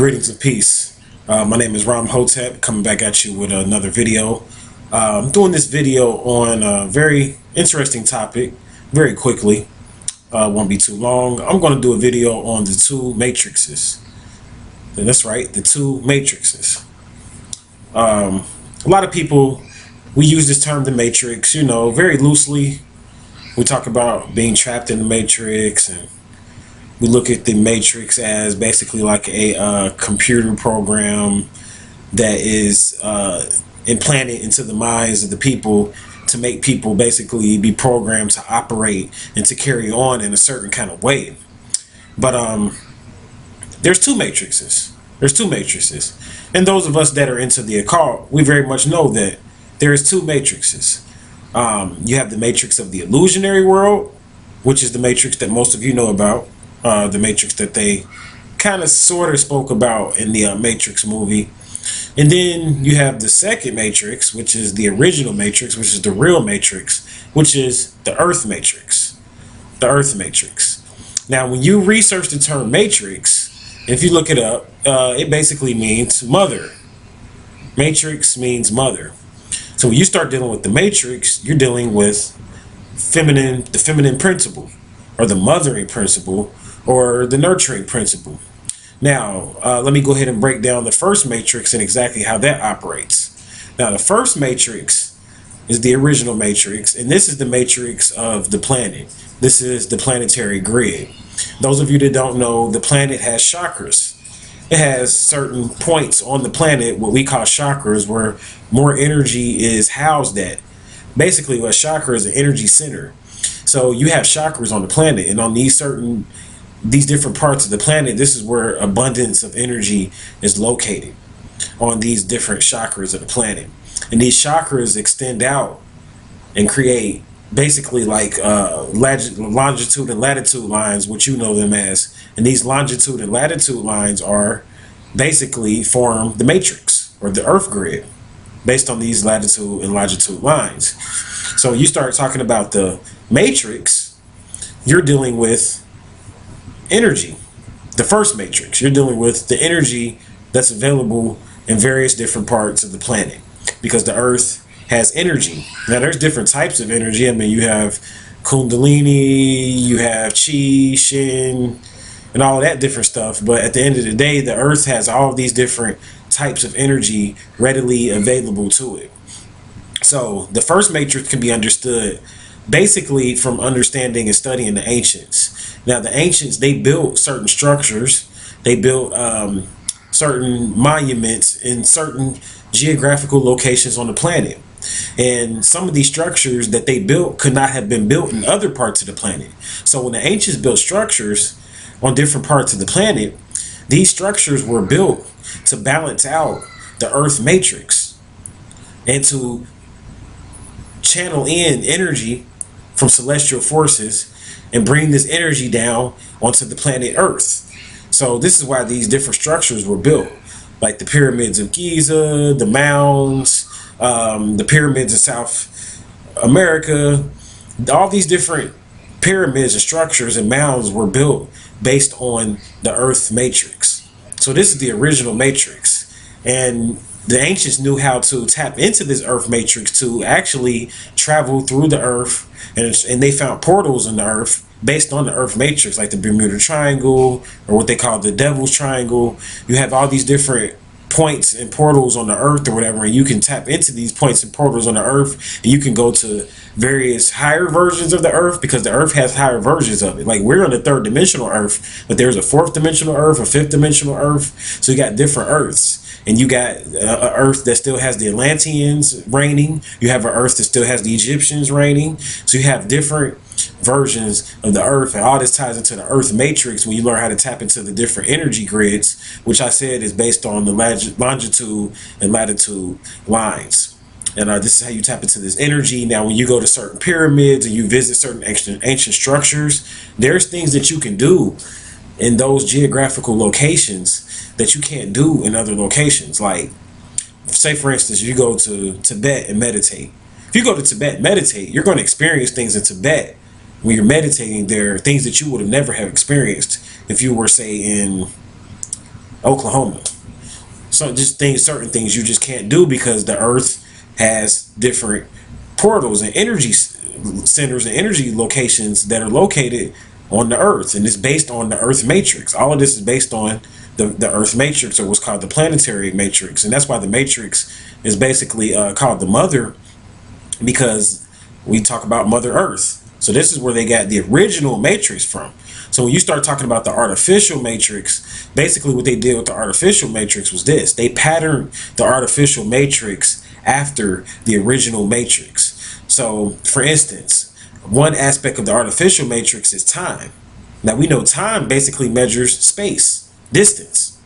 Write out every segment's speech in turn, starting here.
Greetings of peace. My name is Ram Hotep, coming back at you with another video. I'm doing this video on a very interesting topic, very quickly. Won't be too long. I'm going to do a video on the two matrices. And that's right, the two matrices. A lot of people, we use this term, the matrix, very loosely. We talk about being trapped in the matrix, and we look at the matrix as basically like a computer program that is implanted into the minds of the people to make people basically be programmed to operate and to carry on in a certain kind of way. But there's two matrices. There's two matrices. And those of us that are into the occult, we very much know that there is two matrices. You have the matrix of the illusionary world, which is the matrix that most of you know about. The Matrix that they kind of sort of spoke about in the Matrix movie. And then you have the second Matrix, which is the original Matrix, which is the real Matrix, which is the Earth Matrix. The Earth Matrix. Now, when you research the term Matrix, if you look it up, it basically means mother. Matrix means mother. So when you start dealing with the Matrix, you're dealing with the feminine principle, or the mothering principle, or the nurturing principle. Now, let me go ahead and break down the first matrix and exactly how that operates. Now, the first matrix is the original matrix, and this is the matrix of the planet. This is the planetary grid. Those of you that don't know, the planet has chakras. It has certain points on the planet, what we call chakras, where more energy is housed at. Basically, a chakra is an energy center. So you have chakras on the planet, and on these different parts of the planet, this is where abundance of energy is located, on these different chakras of the planet. And these chakras extend out and create basically like longitude and latitude lines, which you know them as. And these longitude and latitude lines are basically form the matrix, or the Earth grid, based on these latitude and longitude lines. So you start talking about the matrix, you're dealing with energy. The first matrix, you're dealing with the energy that's available in various different parts of the planet, because the Earth has energy. Now, there's different types of energy. I mean, you have Kundalini, you have Chi, Shin, and all of that different stuff. But at the end of the day, the Earth has all of these different types of energy readily available to it. So the first matrix can be understood basically from understanding and studying the ancients. Now, the ancients, they built certain structures. They built certain monuments in certain geographical locations on the planet. And some of these structures that they built could not have been built in other parts of the planet. So when the ancients built structures on different parts of the planet, these structures were built to balance out the Earth matrix and to channel in energy from celestial forces and bring this energy down onto the planet Earth. So this is why these different structures were built, like the pyramids of Giza, the mounds, the pyramids of South America. All these different pyramids and structures and mounds were built based on the Earth matrix. So this is the original matrix, and the ancients knew how to tap into this Earth matrix to actually travel through the Earth, and they found portals in the Earth based on the Earth matrix, like the Bermuda Triangle, or what they call the Devil's Triangle. You have all these different points and portals on the Earth or whatever, and you can tap into these points and portals on the Earth, and you can go to various higher versions of the Earth, because the Earth has higher versions of it. Like, we're on the third dimensional Earth, but there's a fourth dimensional Earth, a fifth dimensional Earth. So you got different Earths. And you got an Earth that still has the Atlanteans reigning. You have an Earth that still has the Egyptians reigning. So you have different versions of the Earth, and all this ties into the Earth matrix when you learn how to tap into the different energy grids, which I said is based on the longitude and latitude lines. And this is how you tap into this energy. Now, when you go to certain pyramids and you visit certain ancient structures, there's things that you can do in those geographical locations that you can't do in other locations. Like, say for instance, you go to Tibet and meditate. If you go to Tibet and meditate, you're going to experience things in Tibet when you're meditating there, things that you would have never have experienced if you were, say, in Oklahoma. So just things, certain things you just can't do because the earth has different portals and energy centers and energy locations that are located on the earth, and it's based on the earth matrix. All of this is based on the earth matrix, or what's called the planetary matrix. And that's why the matrix is basically called the mother, because we talk about Mother Earth. So this is where they got the original matrix from. So when you start talking about the artificial matrix, basically what they did with the artificial matrix was this: they patterned the artificial matrix after the original matrix. So for instance, one aspect of the artificial matrix is time. Now we know time basically measures space, distance.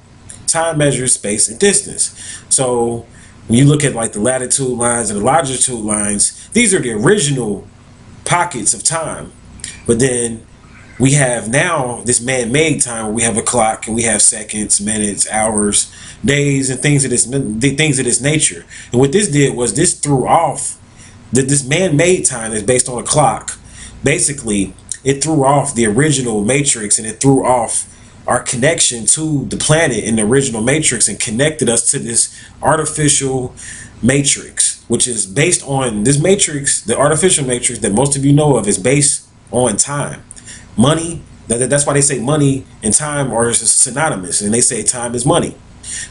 Time measures space and distance. So when you look at like the latitude lines and the longitude lines, these are the original pockets of time. But then we have now this man-made time where we have a clock and we have seconds, minutes, hours, days, and things of this nature. And what this did was this threw off this man-made time that's based on a clock. Basically, it threw off the original matrix, and it threw off our connection to the planet in the original matrix, and connected us to this artificial matrix, which is based on this matrix. The artificial matrix that most of you know of is based on time. Money, that's why they say money and time are synonymous, and they say time is money,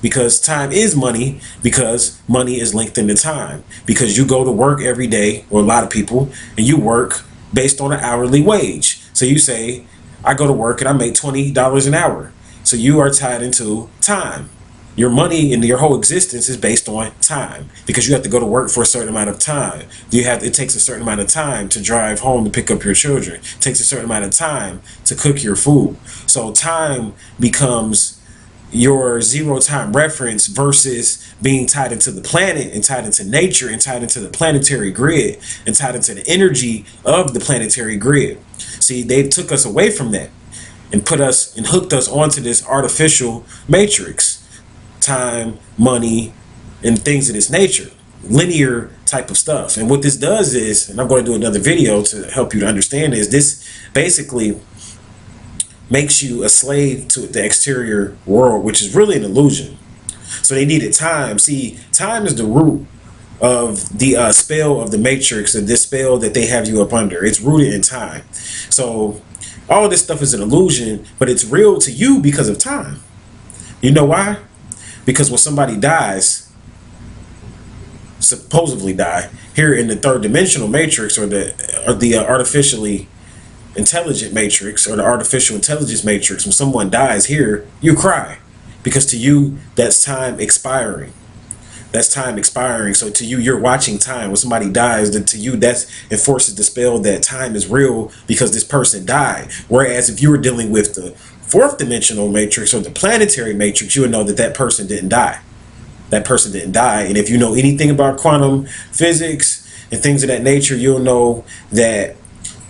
because time is money, because money is linked into time, because you go to work every day, or a lot of people, and you work based on an hourly wage. So you say, I go to work and I make $20 an hour. So you are tied into time. Your money and your whole existence is based on time, because you have to go to work for a certain amount of time. It takes a certain amount of time to drive home to pick up your children. It takes a certain amount of time to cook your food. So time becomes your zero time reference versus being tied into the planet and tied into nature and tied into the planetary grid and tied into the energy of the planetary grid. See, they took us away from that and put us and hooked us onto this artificial matrix. Time, money, and things of this nature, linear type of stuff. And what this does is, and I'm going to do another video to help you to understand, is this basically makes you a slave to the exterior world, which is really an illusion. So they needed time. See, time is the root of the spell of the matrix, of this spell that they have you up under. It's rooted in time. So all of this stuff is an illusion, but it's real to you because of time. You know why? Because when somebody dies, supposedly die, here in the third dimensional matrix, or the artificially intelligent matrix, or the artificial intelligence matrix, when someone dies here, you cry, because to you that's time expiring. That's time expiring. So to you, you're watching time. When somebody dies, then to you that's enforces the spell that time is real because this person died. Whereas if you were dealing with the fourth dimensional matrix or the planetary matrix, you would know that that person didn't die. That person didn't die. And if you know anything about quantum physics and things of that nature, you'll know that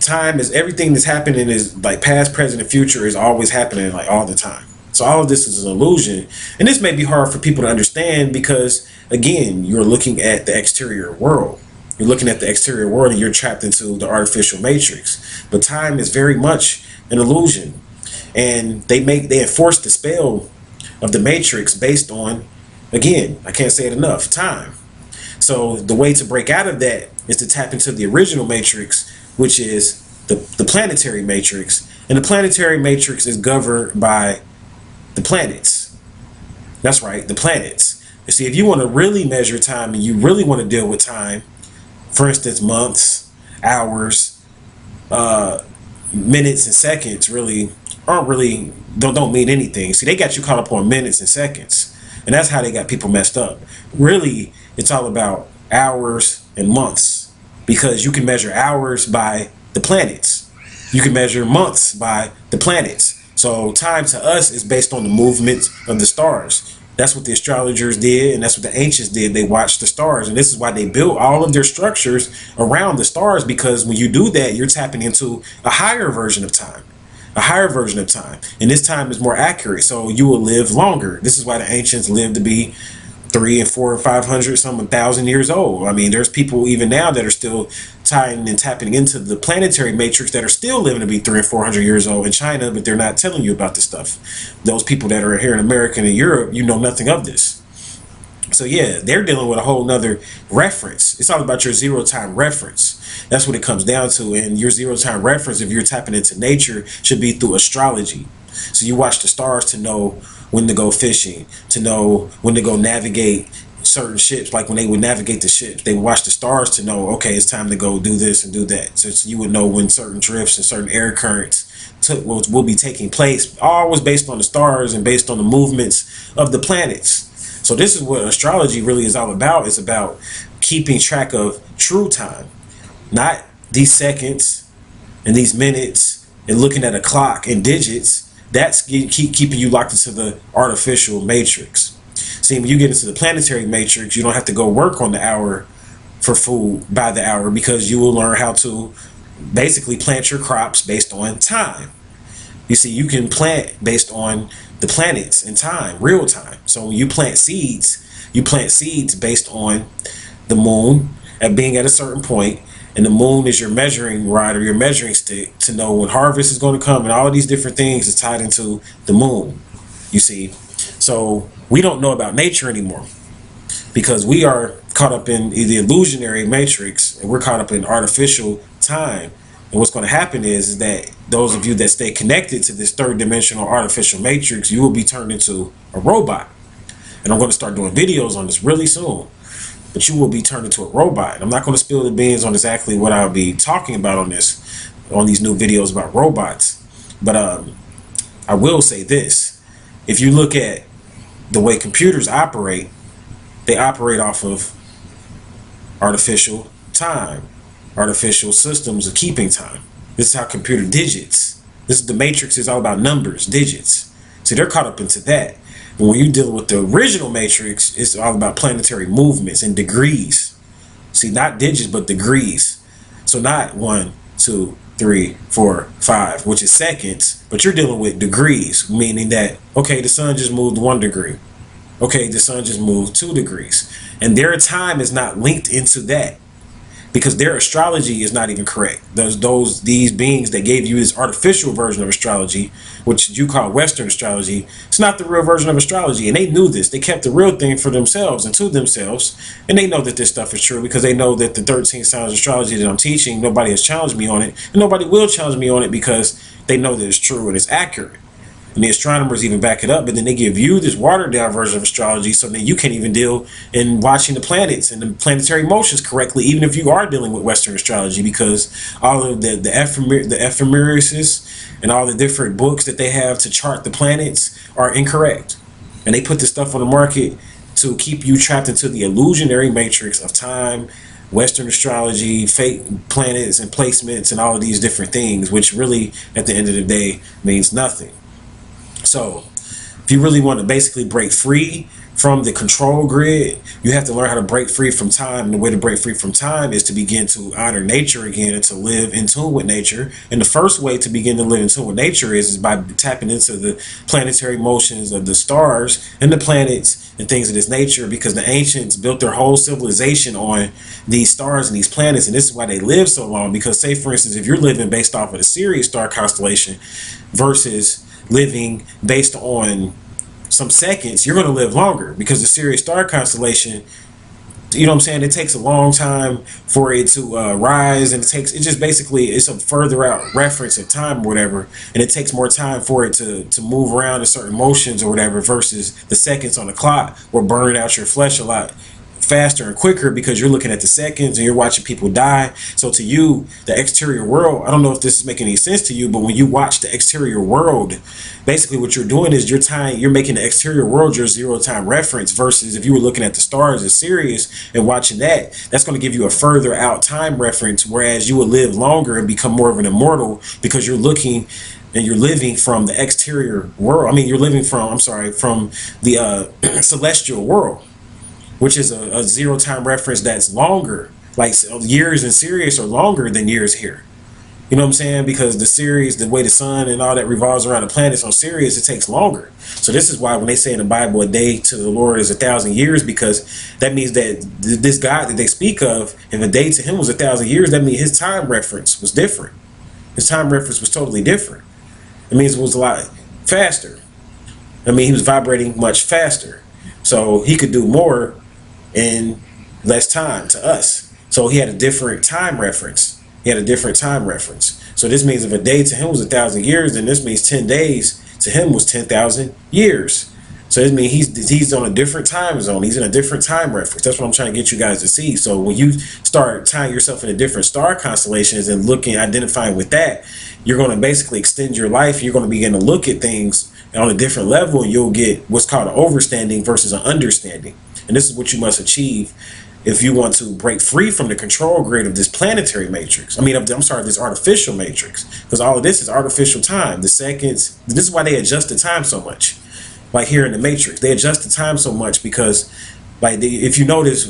time is everything that's happening, is like past, present, and future is always happening, like all the time. So all of this is an illusion. And this may be hard for people to understand because, again, you're looking at the exterior world. You're looking at the exterior world and you're trapped into the artificial matrix. But time is very much an illusion. And they enforce the spell of the matrix based on, again, I can't say it enough, time. So the way to break out of that is to tap into the original matrix, which is the planetary matrix. And the planetary matrix is governed by the planets. That's right, the planets. You see, if you want to really measure time and you really want to deal with time, for instance, months, hours, minutes, and seconds don't mean anything. See, they got you caught up on minutes and seconds, and that's how they got people messed up. Really, it's all about hours and months, because you can measure hours by the planets. You can measure months by the planets. So time to us is based on the movements of the stars. That's what the astrologers did, and that's what the ancients did. They watched the stars, and this is why they built all of their structures around the stars, because when you do that, you're tapping into a higher version of time. A higher version of time. And this time is more accurate, so you will live longer. This is why the ancients lived to be 3 and 4 and 500, some 1,000 years old. I mean, there's people even now that are still tying and tapping into the planetary matrix that are still living to be 300 and 400 years old in China, but they're not telling you about this stuff. Those people that are here in America and in Europe, you know nothing of this. So yeah, they're dealing with a whole nother reference. It's all about your zero time reference. That's what it comes down to. And your zero time reference, if you're tapping into nature, should be through astrology. So you watch the stars to know when to go fishing, to know when to go navigate certain ships. Like when they would navigate the ships, they would watch the stars to know, okay, it's time to go do this and do that. So you would know when certain drifts and certain air currents will be taking place, always based on the stars and based on the movements of the planets. So this is what astrology really is all about. It's about keeping track of true time, not these seconds and these minutes and looking at a clock and digits. That's keeping you locked into the artificial matrix. See, when you get into the planetary matrix, you don't have to go work on the hour for food by the hour, because you will learn how to basically plant your crops based on time. You see, you can plant based on the planets and time, real time. So when you plant seeds based on the moon at being at a certain point, and the moon is your measuring rod or your measuring stick to know when harvest is going to come, and all of these different things is tied into the moon. You see, so we don't know about nature anymore because we are caught up in the illusionary matrix, and we're caught up in artificial time. And what's going to happen is that those of you that stay connected to this third dimensional artificial matrix, you will be turned into a robot. And I'm going to start doing videos on this really soon. But you will be turned into a robot. I'm not going to spill the beans on exactly what I'll be talking about on these new videos about robots. But I will say this. If you look at the way computers operate, they operate off of artificial time. Artificial systems of keeping time. This is how computer digits. This is the matrix is all about numbers, digits. See, they're caught up into that. But when you deal with the original matrix, it's all about planetary movements and degrees. See, not digits, but degrees. So not 1, 2, 3, 4, 5, which is seconds, but you're dealing with degrees, meaning that, okay, the sun just moved 1 degree. Okay, the sun just moved 2 degrees. And their time is not linked into that, because their astrology is not even correct. These beings that gave you this artificial version of astrology, which you call Western astrology, it's not the real version of astrology. And they knew this. They kept the real thing for themselves and to themselves. And they know that this stuff is true because they know that the 13 signs astrology that I'm teaching, nobody has challenged me on it. And nobody will challenge me on it because they know that it's true and it's accurate. And the astronomers even back it up, but then they give you this watered down version of astrology, so that you can't even deal in watching the planets and the planetary motions correctly, even if you are dealing with Western astrology, because all of the ephemeris and all the different books that they have to chart the planets are incorrect. And they put this stuff on the market to keep you trapped into the illusionary matrix of time, Western astrology, fake planets and placements and all of these different things, which really at the end of the day means nothing. So if you really want to basically break free from the control grid, you have to learn how to break free from time. And the way to break free from time is to begin to honor nature again and to live in tune with nature. And the first way to begin to live in tune with nature is by tapping into the planetary motions of the stars and the planets and things of this nature, because the ancients built their whole civilization on these stars and these planets. And this is why they live so long, because say, for instance, if you're living based off of the Sirius star constellation versus living based on some seconds, you're going to live longer, because the Sirius star constellation, you know what I'm saying, it takes a long time for it to rise, and it's a further out reference of time or whatever, and it takes more time for it to move around in certain motions or whatever, versus the seconds on the clock will burn out your flesh a lot faster and quicker, because you're looking at the seconds and you're watching people die. So to you, the exterior world, I don't know if this is making any sense to you, but when you watch the exterior world, basically what you're doing is you're making the exterior world your zero time reference, versus if you were looking at the stars as Sirius and watching that's going to give you a further out time reference, whereas you will live longer and become more of an immortal, because you're looking and you're living from the exterior world. I mean, you're living from the celestial world, which is a zero time reference that's longer. Like years in Sirius are longer than years here. You know what I'm saying? Because the series, the way the sun and all that revolves around the planets on Sirius, it takes longer. So this is why when they say in the Bible, a day to the Lord is 1,000 years, because that means that this God that they speak of, if a day to him was 1,000 years, that means his time reference was different. His time reference was totally different. It means it was a lot faster. I mean, he was vibrating much faster. So he could do more in less time to us. So he had a different time reference. He had a different time reference. So this means if a day to him was 1,000 years, then this means 10 days to him was 10,000 years. So this means he's on a different time zone. He's in a different time reference. That's what I'm trying to get you guys to see. So when you start tying yourself into different star constellations and looking, identifying with that, you're going to basically extend your life. You're going to begin to look at things on a different level, and you'll get what's called an overstanding versus an understanding. And this is what you must achieve if you want to break free from the control grid of this planetary matrix. I'm sorry, this artificial matrix, because all of this is artificial time. The seconds, this is why they adjust the time so much. Like here in the matrix, they adjust the time so much because, like, if you notice,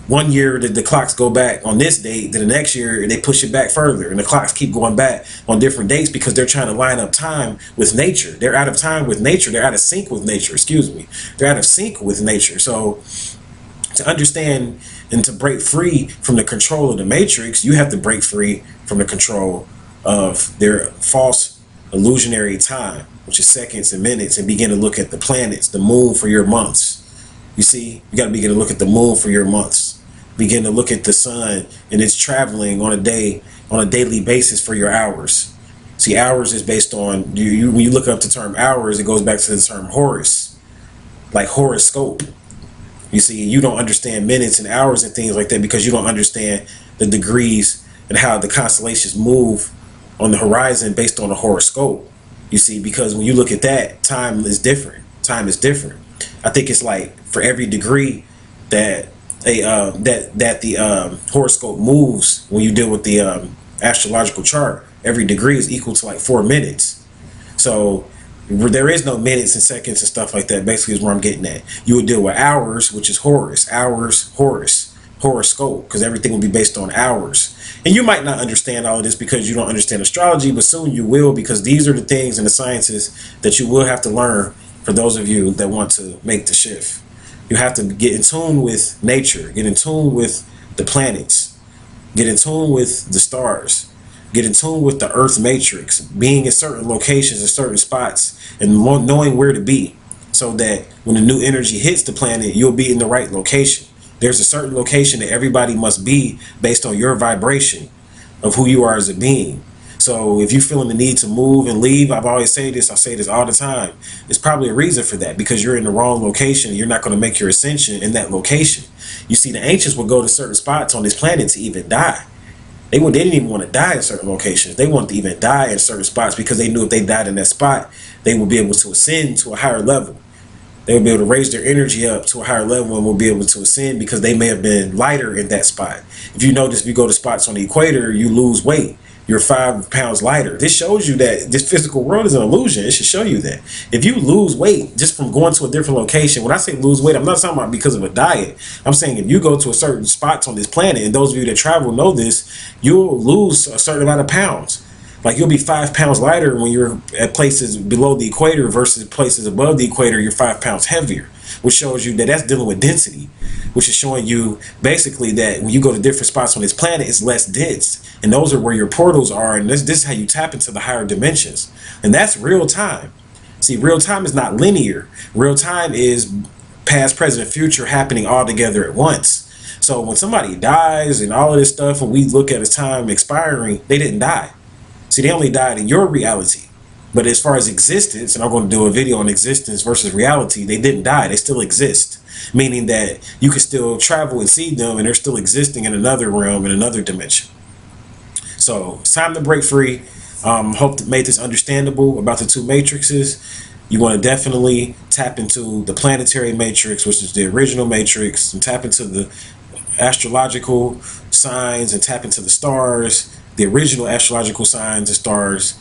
one year the clocks go back on this date, then the next year they push it back further, and the clocks keep going back on different dates because they're trying to line up time with nature. They're out of time with nature. They're out of sync with nature. Excuse me. They're out of sync with nature. So to understand and to break free from the control of the matrix, you have to break free from the control of their false illusionary time, which is seconds and minutes, and begin to look at the planets, the moon for your months. You see, you got to begin to look at the moon for your months. Begin to look at the sun and its traveling on a daily basis for your hours. See, hours is based on when you look up the term hours, it goes back to the term Horus, like horoscope. You see, you don't understand minutes and hours and things like that because you don't understand the degrees and how the constellations move on the horizon based on the horoscope. You see, because when you look at that, time is different. Time is different. I think it's like for every degree that the horoscope moves, when you deal with the astrological chart, every degree is equal to like 4 minutes. So there is no minutes and seconds and stuff like that. Basically is where I'm getting at. You would deal with hours, which is Horus. Hours, Horus, horoscope, because everything will be based on hours. And you might not understand all of this because you don't understand astrology, but soon you will, because these are the things and the sciences that you will have to learn for those of you that want to make the shift. You have to get in tune with nature, get in tune with the planets, get in tune with the stars, get in tune with the Earth matrix, being in certain locations, in certain spots, and knowing where to be, so that when the new energy hits the planet, you'll be in the right location. There's a certain location that everybody must be based on your vibration of who you are as a being. So if you're feeling the need to move and leave, I've always say this, I say this all the time, there's probably a reason for that, because you're in the wrong location. You're not going to make your ascension in that location. You see, the ancients would go to certain spots on this planet to even die. They didn't even want to die in certain locations. They wanted to even die in certain spots because they knew if they died in that spot, they would be able to ascend to a higher level. They would be able to raise their energy up to a higher level and will be able to ascend because they may have been lighter in that spot. If you notice, if you go to spots on the equator, you lose weight. You're 5 pounds lighter. This shows you that this physical world is an illusion. It should show you that. If you lose weight just from going to a different location, when I say lose weight, I'm not talking about because of a diet. I'm saying if you go to a certain spots on this planet, and those of you that travel know this, you'll lose a certain amount of pounds. Like you'll be 5 pounds lighter when you're at places below the equator versus places above the equator, you're 5 pounds heavier, which shows you that that's dealing with density, which is showing you basically that when you go to different spots on this planet, it's less dense. And those are where your portals are. And this is how you tap into the higher dimensions. And that's real time. See, real time is not linear. Real time is past, present, future happening all together at once. So when somebody dies and all of this stuff, and we look at a time expiring, they didn't die. See, they only died in your reality. But as far as existence, and I'm going to do a video on existence versus reality, they didn't die. They still exist. Meaning that you can still travel and see them, and they're still existing in another realm, in another dimension. So it's time to break free. Hope to make this understandable about the two matrices. You want to definitely tap into the planetary matrix, which is the original matrix, and tap into the astrological signs, and tap into the stars, the original astrological signs and stars.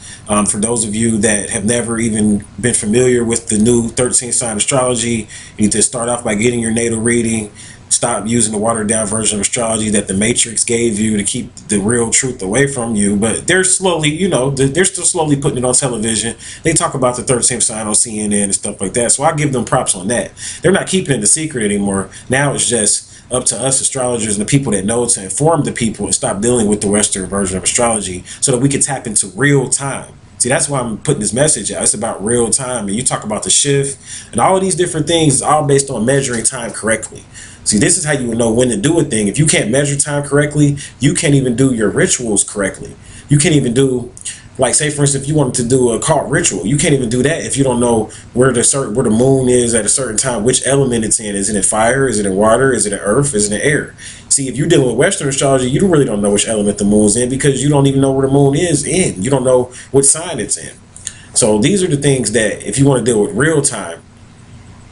For those of you that have never even been familiar with the new 13 sign astrology, you need to start off by getting your natal reading, Stop using the watered down version of astrology that the Matrix gave you to keep the real truth away from you. But they're slowly, you know, they're still slowly putting it on television. They talk about the 13th sign on CNN and stuff like that. So I give them props on that. They're not keeping it a secret anymore. Now it's just up to us astrologers and the people that know to inform the people and stop dealing with the Western version of astrology so that we can tap into real time. See, that's why I'm putting this message out. It's about real time. And you talk about the shift and all of these different things, all based on measuring time correctly. See, this is how you would know when to do a thing. If you can't measure time correctly, you can't even do your rituals correctly. You can't even do, like, say for instance, if you wanted to do a occult ritual, you can't even do that if you don't know where the moon is at a certain time, which element it's in. Is it in fire? Is it in water? Is it in earth? Is it in air? See, if you're dealing with Western astrology, you really don't know which element the moon's in because you don't even know where the moon is in. You don't know what sign it's in. So these are the things that if you want to deal with real time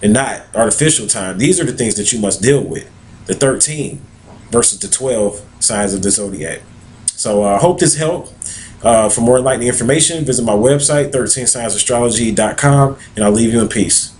and not artificial time, these are the things that you must deal with. The 13 versus the 12 signs of the zodiac. So I hope this helped. For more enlightening information, visit my website, 13signsastrology.com, and I'll leave you in peace.